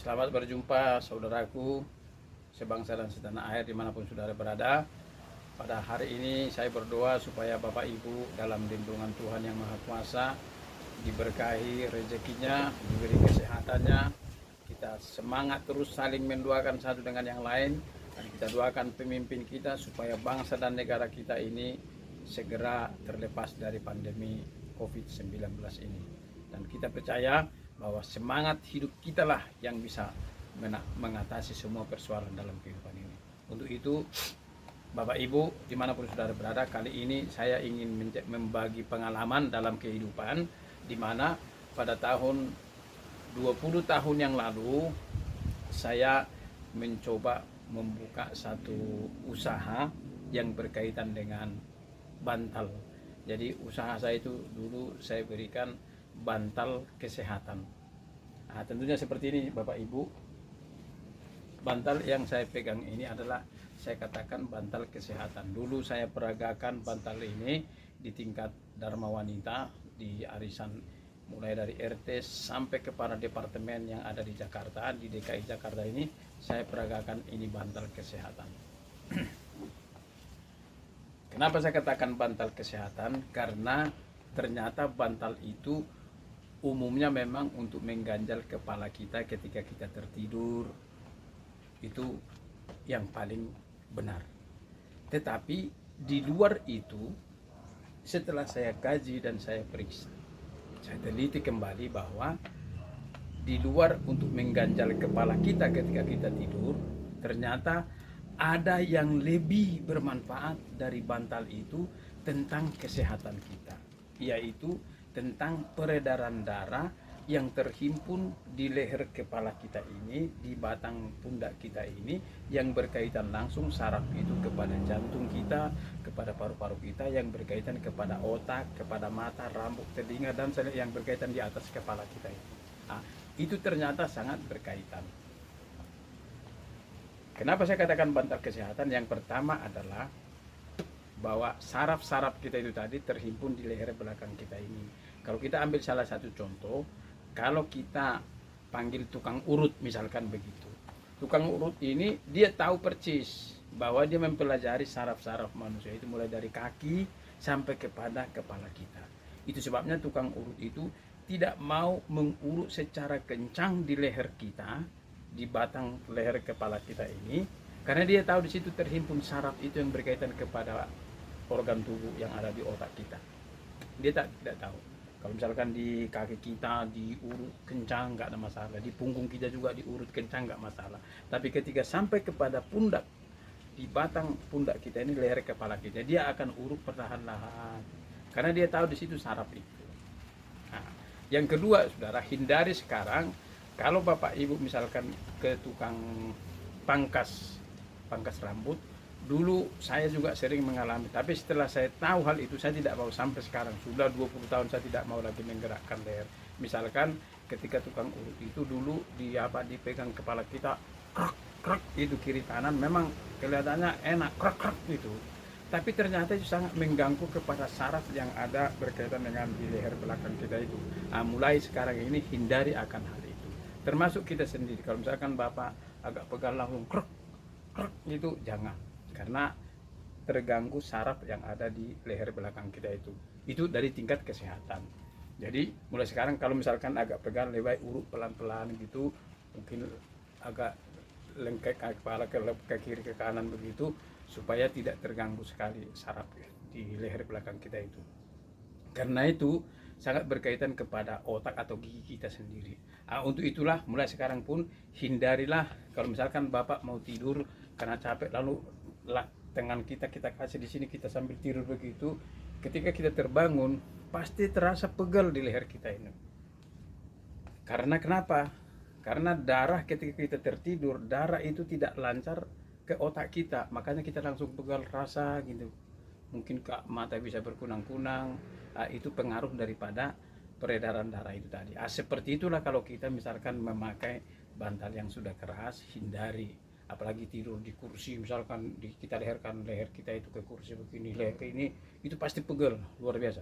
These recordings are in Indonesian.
Selamat berjumpa saudaraku sebangsa dan setanah air dimanapun saudara berada. Pada hari ini saya berdoa supaya Bapak Ibu dalam lindungan Tuhan Yang Maha Kuasa diberkahi rezekinya, diberi kesehatannya. Kita semangat terus saling mendoakan satu dengan yang lain, dan kita doakan pemimpin kita supaya bangsa dan negara kita ini segera terlepas dari pandemi COVID-19 ini. Dan kita percaya bahwa semangat hidup kita lah yang bisa mengatasi semua persoalan dalam kehidupan ini. Untuk itu, Bapak Ibu dimanapun saudara berada, kali ini saya ingin membagi pengalaman dalam kehidupan, di mana pada tahun 20 tahun yang lalu saya mencoba membuka satu usaha yang berkaitan dengan bantal. Jadi usaha saya itu dulu saya berikan bantal kesehatan. Nah, tentunya seperti ini Bapak Ibu. Bantal yang saya pegang ini adalah saya katakan bantal kesehatan. Dulu saya peragakan bantal ini di tingkat Dharma Wanita, di arisan mulai dari RT sampai kepada departemen yang ada di Jakarta, di DKI Jakarta ini saya peragakan ini bantal kesehatan. Kenapa saya katakan bantal kesehatan? Karena ternyata bantal itu umumnya memang untuk mengganjal kepala kita ketika kita tertidur, itu yang paling benar. Tetapi di luar itu, setelah saya kaji dan saya periksa, saya teliti kembali bahwa di luar untuk mengganjal kepala kita ketika kita tidur, ternyata ada yang lebih bermanfaat dari bantal itu tentang kesehatan kita, yaitu tentang peredaran darah yang terhimpun di leher kepala kita ini, di batang pundak kita ini, yang berkaitan langsung saraf itu kepada jantung kita, kepada paru-paru kita, yang berkaitan kepada otak, kepada mata, rambut, telinga, dan yang berkaitan di atas kepala kita ini. Nah, itu ternyata sangat berkaitan. Kenapa saya katakan bantal kesehatan? Yang pertama adalah bahwa saraf-saraf kita itu tadi terhimpun di leher belakang kita ini. Kalau kita ambil salah satu contoh, kalau kita panggil tukang urut misalkan begitu, tukang urut ini dia tahu persis bahwa dia mempelajari saraf-saraf manusia itu mulai dari kaki sampai kepada kepala kita. Itu sebabnya tukang urut itu tidak mau mengurut secara kencang di leher kita, di batang leher kepala kita ini, karena dia tahu di situ terhimpun saraf itu yang berkaitan kepada organ tubuh yang ada di otak kita. Dia tidak tahu. Kalau misalkan di kaki kita diurut kencang nggak ada masalah, di punggung kita juga diurut kencang nggak masalah. Tapi ketika sampai kepada pundak, di batang pundak kita ini, leher kepala kita, dia akan urut perlahan-lahan, karena dia tahu di situ saraf itu. Nah, yang kedua, saudara, hindari sekarang kalau Bapak Ibu misalkan ke tukang pangkas rambut. Dulu saya juga sering mengalami, tapi setelah saya tahu hal itu saya tidak mau. Sampai sekarang sudah 20 tahun saya tidak mau lagi menggerakkan leher. Misalkan ketika tukang urut itu dulu dipegang kepala kita, krek krek itu kiri kanan, memang kelihatannya enak, krek krek itu, tapi ternyata itu sangat mengganggu kepada saraf yang ada berkaitan dengan di leher belakang kita itu. Nah, mulai sekarang ini hindari akan hal itu, termasuk kita sendiri. Kalau misalkan Bapak agak pegal langsung krek krek itu jangan, karena terganggu saraf yang ada di leher belakang kita itu dari tingkat kesehatan. Jadi mulai sekarang kalau misalkan agak pegal, lebih urut pelan-pelan gitu, mungkin agak lengket kepala ke kiri ke kanan begitu, supaya tidak terganggu sekali saraf di leher belakang kita itu. Karena itu sangat berkaitan kepada otak atau gigi kita sendiri. Nah, untuk itulah mulai sekarang pun hindarilah kalau misalkan Bapak mau tidur karena capek, lalu tangan kita kasih di sini, kita sambil tidur begitu, ketika kita terbangun pasti terasa pegal di leher kita ini. Karena kenapa? Karena darah ketika kita tertidur, darah itu tidak lancar ke otak kita, makanya kita langsung pegal rasa gitu. Mungkin mata bisa berkunang-kunang. Itu pengaruh daripada peredaran darah itu tadi. Seperti itulah kalau kita misalkan memakai bantal yang sudah keras, hindari. Apalagi tidur di kursi, misalkan kita leherkan leher kita itu ke kursi begini, leher ke ini, itu pasti pegel luar biasa.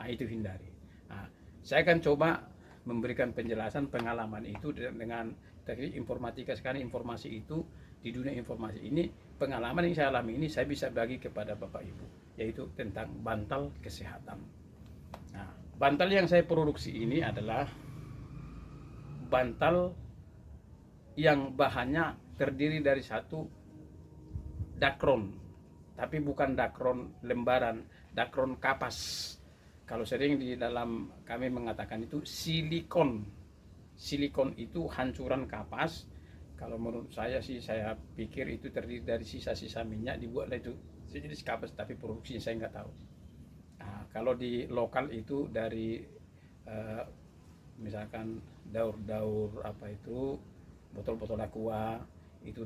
Itu hindari. Saya akan coba memberikan penjelasan pengalaman itu dengan teknik informatika. Sekarang informasi itu di dunia informasi ini, pengalaman yang saya alami ini saya bisa bagi kepada Bapak Ibu, yaitu tentang bantal kesehatan. Nah, bantal yang saya produksi ini adalah bantal yang bahannya terdiri dari satu dakron, tapi bukan dakron lembaran, dakron kapas. Kalau sering di dalam kami mengatakan itu silikon. Silikon itu hancuran kapas. Kalau menurut saya sih, saya pikir itu terdiri dari sisa-sisa minyak, dibuatlah itu sejenis kapas, tapi produksinya saya nggak tahu. Nah, kalau di lokal itu dari misalkan daur-daur apa itu, botol-botol aqua itu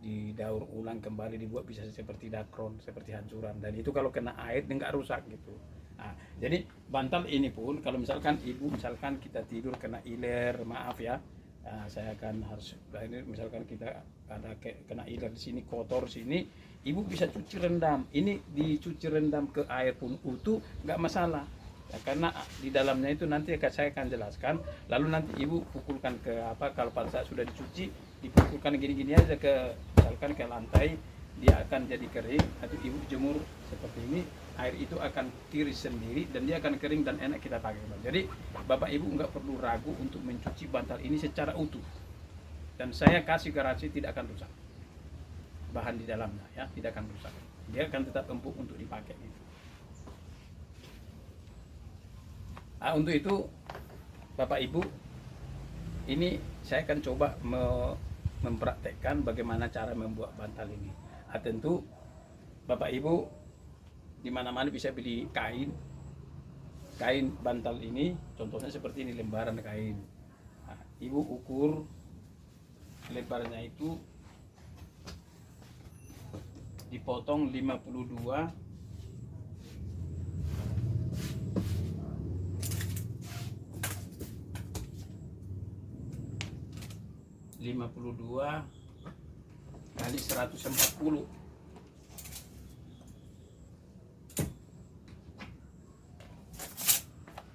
didaur ulang kembali, dibuat bisa seperti dakron, seperti hancuran, dan itu kalau kena air nggak rusak gitu. Nah, jadi bantal ini pun kalau misalkan ibu, misalkan kita tidur kena iler, maaf ya, nah, saya akan harus ini, misalkan kita ada kena iler di sini, kotor sini, ibu bisa cuci rendam. Ini dicuci rendam ke air pun utuh, nggak masalah. Ya, karena di dalamnya itu nanti saya akan jelaskan. Lalu nanti ibu pukulkan ke apa, kalau pada saat sudah dicuci, dipukulkan gini-gini aja ke, misalkan ke lantai, dia akan jadi kering. Atau ibu jemur seperti ini, air itu akan tiris sendiri dan dia akan kering dan enak kita pakai. Jadi Bapak Ibu nggak perlu ragu untuk mencuci bantal ini secara utuh. Dan saya kasih garansi tidak akan rusak. Bahan di dalamnya ya tidak akan rusak. Dia akan tetap empuk untuk dipakai. Nah, untuk itu Bapak Ibu, ini saya akan coba mempraktekkan bagaimana cara membuat bantal ini. Nah, tentu Bapak Ibu di mana-mana bisa beli kain bantal ini, contohnya seperti ini, lembaran kain. Nah, Ibu ukur lebarnya itu dipotong 52 kali 140.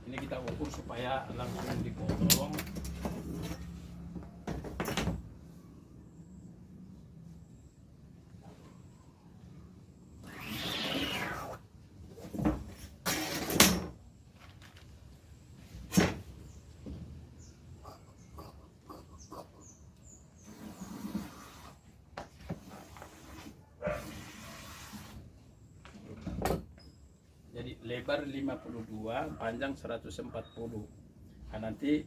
Ini kita ukur supaya langsung dipotong. Lebar 52, panjang 140. Nah, nanti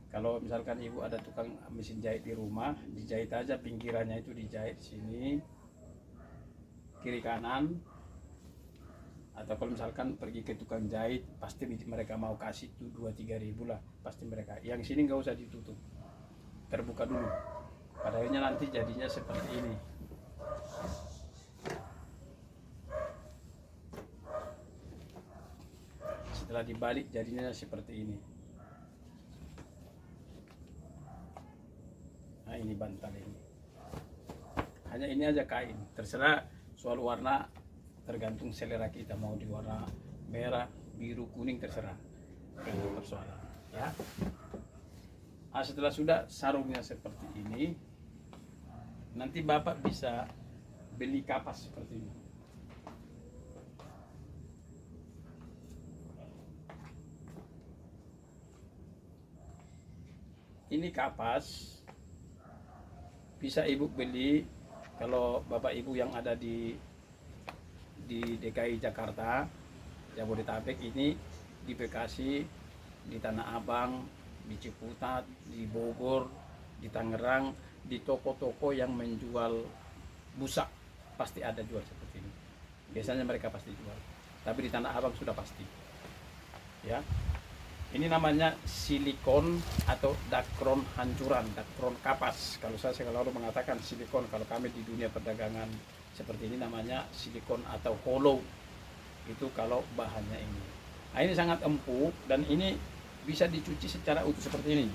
kalau misalkan ibu ada tukang mesin jahit di rumah, dijahit aja pinggirannya itu, dijahit sini kiri kanan. Atau kalau misalkan pergi ke tukang jahit, pasti mereka mau kasih tuh 2-3 ribu lah, pasti mereka. Yang sini nggak usah ditutup, terbuka dulu. Pada akhirnya nanti jadinya seperti ini. Setelah dibalik jadinya seperti ini. Nah, ini bantal ini. Hanya ini aja kain. Terserah soal warna, tergantung selera kita, mau di warna merah, biru, kuning, terserah. Itu persoalan ya. Nah, setelah sudah sarungnya seperti ini, nanti Bapak bisa beli kapas seperti ini. Ini kapas bisa ibu beli kalau Bapak Ibu yang ada di DKI Jakarta, Jabodetabek ini, di Bekasi, di Tanah Abang, di Ciputat, di Bogor, di Tangerang, di toko-toko yang menjual busa pasti ada jual seperti ini. Biasanya mereka pasti jual. Tapi di Tanah Abang sudah pasti. Ya. Ini namanya silikon atau dakron hancuran, dakron kapas. Kalau saya selalu mengatakan silikon, kalau kami di dunia perdagangan seperti ini namanya silikon atau hollow. Itu kalau bahannya ini. Nah, ini sangat empuk dan ini bisa dicuci secara utuh seperti ini.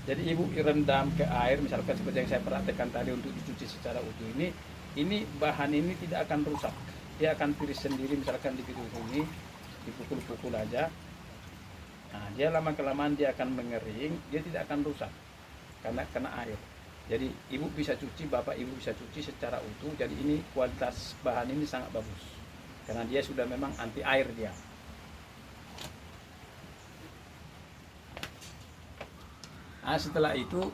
Jadi ibu rendam ke air, misalkan seperti yang saya praktekkan tadi untuk dicuci secara utuh ini bahan ini tidak akan rusak. Dia akan tiris sendiri, misalkan di pintu ini dipukul-pukul aja, Nah, dia lama kelamaan dia akan mengering, dia tidak akan rusak karena kena air. Jadi ibu bisa cuci, bapak ibu bisa cuci secara utuh. Jadi ini kualitas bahan ini sangat bagus karena dia sudah memang anti air dia. Nah, setelah itu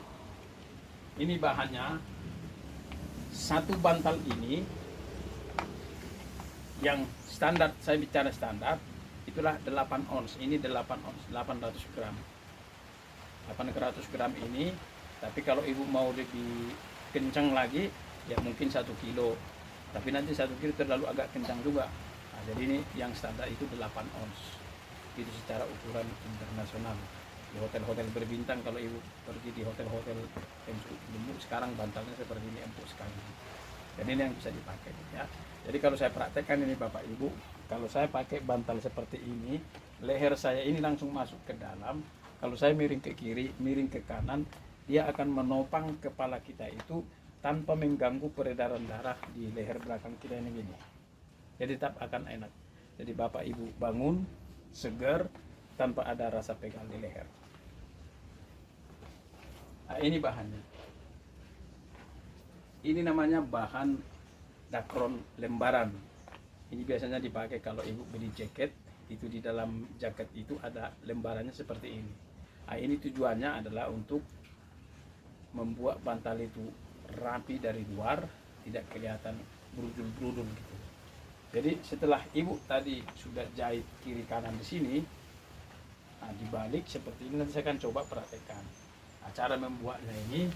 ini bahannya, satu bantal ini yang standar, saya bicara standar itulah 8 ons. Ini 8 ons, 800 gram. 800 gram ini, tapi kalau ibu mau lebih kencang lagi ya mungkin 1 kilo, tapi nanti 1 kilo terlalu agak kencang juga. Nah, jadi ini yang standar itu 8 ons, itu secara ukuran internasional. Di hotel-hotel berbintang, kalau ibu pergi di hotel-hotel yang cukup sekarang bantalnya seperti ini, empuk sekali. Jadi ini yang bisa dipakai ya. Jadi kalau saya praktekkan ini bapak ibu, kalau saya pakai bantal seperti ini, leher saya ini langsung masuk ke dalam. Kalau saya miring ke kiri, miring ke kanan, dia akan menopang kepala kita itu tanpa mengganggu peredaran darah di leher belakang kita ini gini. Jadi tetap akan enak. Jadi bapak ibu bangun segar tanpa ada rasa pegal di leher. Nah, ini bahannya. Ini namanya bahan dakron lembaran. Ini biasanya dipakai kalau ibu beli jaket, itu di dalam jaket itu ada lembarannya seperti ini. Nah, ini tujuannya adalah untuk membuat bantal itu rapi dari luar, tidak kelihatan brudul-brudul gitu. Jadi setelah ibu tadi sudah jahit kiri kanan di sini, nah dibalik seperti ini. Nanti saya akan coba praktekkan. Nah, cara membuatnya ini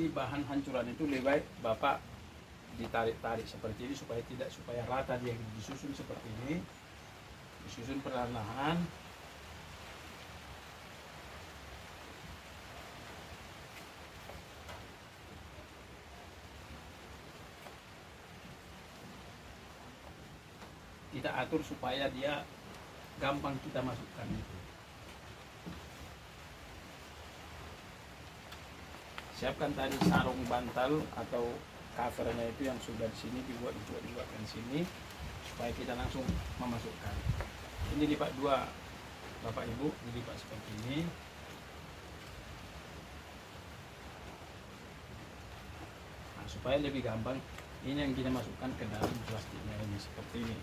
bahan hancuran itu lebih baik bapak ditarik-tarik seperti ini supaya rata, dia disusun seperti ini, disusun perlahan-lahan. Kita atur supaya dia gampang kita masukkan itu. Siapkan tadi sarung bantal atau covernya itu yang sudah di sini, dibuatkan sini supaya kita langsung memasukkan. Ini lipat dua bapak ibu, dilipat seperti ini. Nah, supaya lebih gampang, ini yang kita masukkan ke dalam plastiknya ini seperti ini.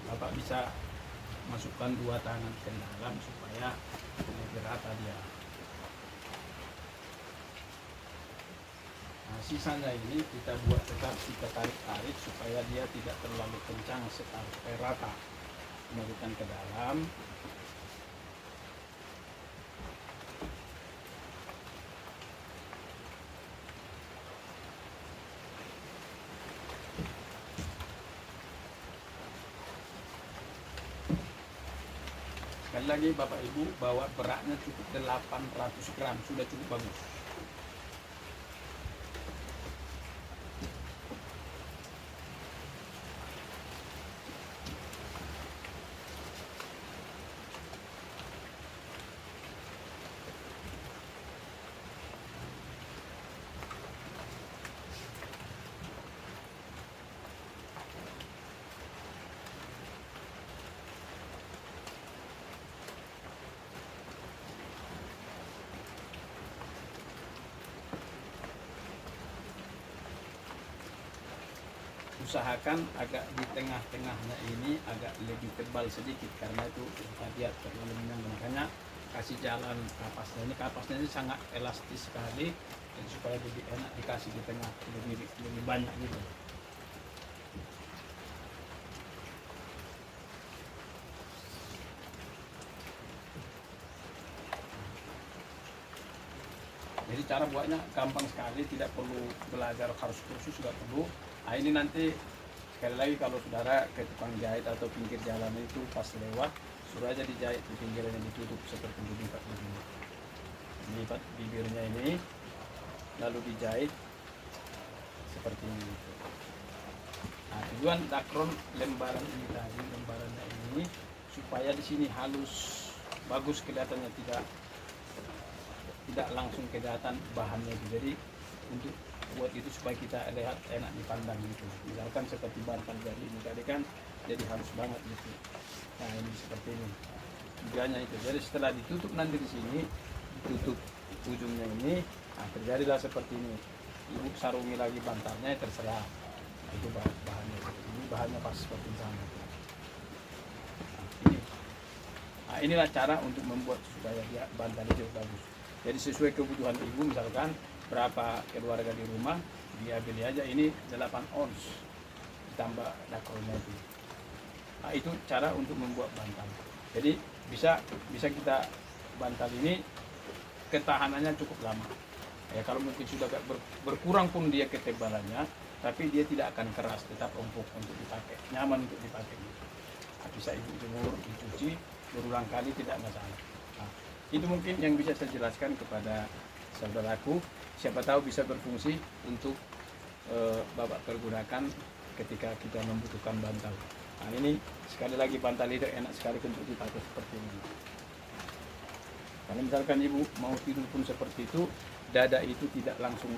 Bapak bisa masukkan dua tangan ke dalam supaya lebih rata dia. Nah, sisanya ini kita buat tetap, kita tarik-tarik supaya dia tidak terlalu kencang, supaya rata. Masukkan ke dalam. Sekali lagi bapak ibu, bawa beratnya cukup 800 gram, sudah cukup bagus. Usahakan agak di tengah-tengahnya ini agak lebih tebal sedikit, karena itu dia terlalu menanggung. Makanya kasih jalan kapasnya. Ini sangat elastis sekali, jadi supaya lebih enak dikasih di tengah, lebih banyak gitu. Jadi cara buatnya gampang sekali, tidak perlu belajar harus kursus, tidak perlu. Nah, ini nanti sekali lagi kalau saudara ke tukang jahit atau pinggir jalan itu pas lewat, suruh aja dijahit di pinggirnya, ditutup seperti dilipat begini. Dilipat bibirnya ini, lalu dijahit seperti ini. Nah, tujuan dakron lembaran ini tadi, lembarannya ini supaya di sini halus, bagus kelihatannya, tidak langsung kelihatan bahannya itu. Jadi untuk buat itu supaya kita lihat enak dipandang gitu. Misalkan seperti bantal dari ini tadi kan jadi halus banget gitu. Nah ini seperti ini tujuannya itu. Jadi setelah ditutup nanti di sini, ditutup ujungnya ini, nah terjadilah seperti ini. Ibu sarungi lagi bantalnya, terserah. Nah, itu bahannya. Ini bahannya pas seperti sama. Nah, ini. Nah, inilah cara untuk membuat supaya dia bantal itu bagus. Jadi sesuai kebutuhan ibu, misalkan berapa keluarga di rumah, dia beli aja ini 8 ons ditambah dakornya itu. Nah, itu cara untuk membuat bantal. Jadi bisa kita bantal ini ketahanannya cukup lama. Ya kalau mungkin sudah berkurang pun dia ketebalannya, tapi dia tidak akan keras, tetap empuk untuk dipakai, nyaman untuk dipakai. Nah, bisa ibu jemur, dicuci berulang kali tidak masalah. Nah, itu mungkin yang bisa saya jelaskan kepada saudaraku. Siapa tahu bisa berfungsi untuk Bapak pergunakan ketika kita membutuhkan bantal. Nah ini sekali lagi bantal itu enak sekali untuk dipakai seperti ini. Kalau misalkan ibu mau tidur pun seperti itu, dada itu tidak langsung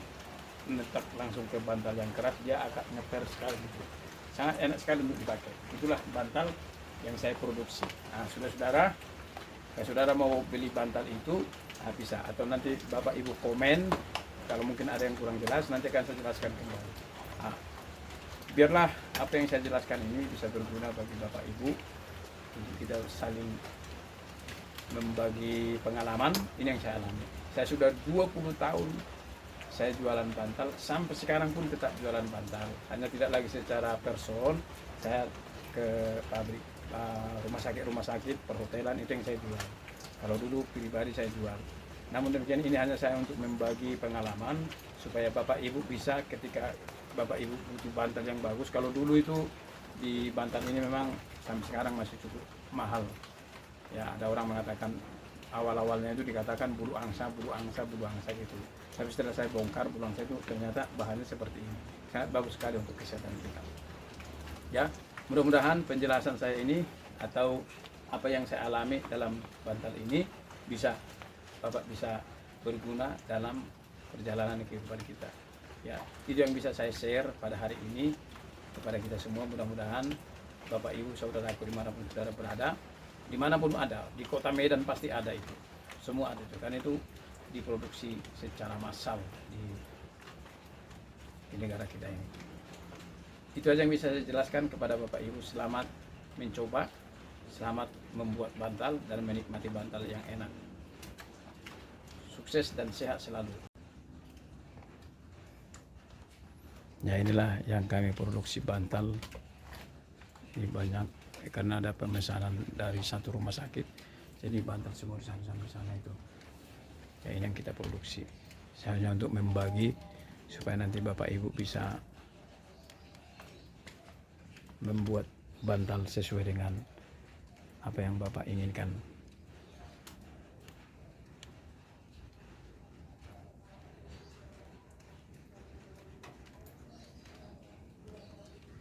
menetap langsung ke bantal yang keras, dia agak ngeper sekali gitu. Sangat enak sekali untuk dipakai. Itulah bantal yang saya produksi. Nah saudara-saudara, kalau saudara mau beli bantal itu, nah bisa. Atau nanti Bapak Ibu komen, kalau mungkin ada yang kurang jelas, nanti akan saya jelaskan kembali. Nah, biarlah apa yang saya jelaskan ini bisa berguna bagi Bapak Ibu, untuk kita saling membagi pengalaman. Ini yang saya alami. Saya sudah 20 tahun saya jualan bantal, sampai sekarang pun tetap jualan bantal. Hanya tidak lagi secara person, saya ke pabrik, rumah sakit, perhotelan, itu yang saya jual. Kalau dulu pribadi saya jual. Namun demikian ini hanya saya untuk membagi pengalaman supaya Bapak Ibu bisa ketika Bapak Ibu butuh bantal yang bagus. Kalau dulu itu di bantal ini memang sampai sekarang masih cukup mahal. Ya ada orang mengatakan awal-awalnya itu dikatakan bulu angsa gitu. Tapi setelah saya bongkar bulu angsa itu ternyata bahannya seperti ini. Sangat bagus sekali untuk kesehatan kita. Ya, mudah-mudahan penjelasan saya ini atau apa yang saya alami dalam bantal ini Bapak bisa berguna dalam perjalanan kehidupan kita. Ya, itu yang bisa saya share pada hari ini kepada kita semua. Mudah-mudahan Bapak Ibu saudaraku dimanapun saudara berada, dimanapun ada, di kota Medan pasti ada itu, semua ada itu, kan itu diproduksi secara massal di negara kita ini. Itu aja yang bisa saya jelaskan kepada Bapak Ibu. Selamat mencoba, selamat membuat bantal dan menikmati bantal yang enak. Sukses dan sehat selalu. Ya inilah yang kami produksi bantal. Ini banyak karena ada pemesanan dari satu rumah sakit, jadi bantal semua di sana itu. Ya ini yang kita produksi. Hanya untuk membagi supaya nanti Bapak Ibu bisa membuat bantal sesuai dengan apa yang Bapak inginkan.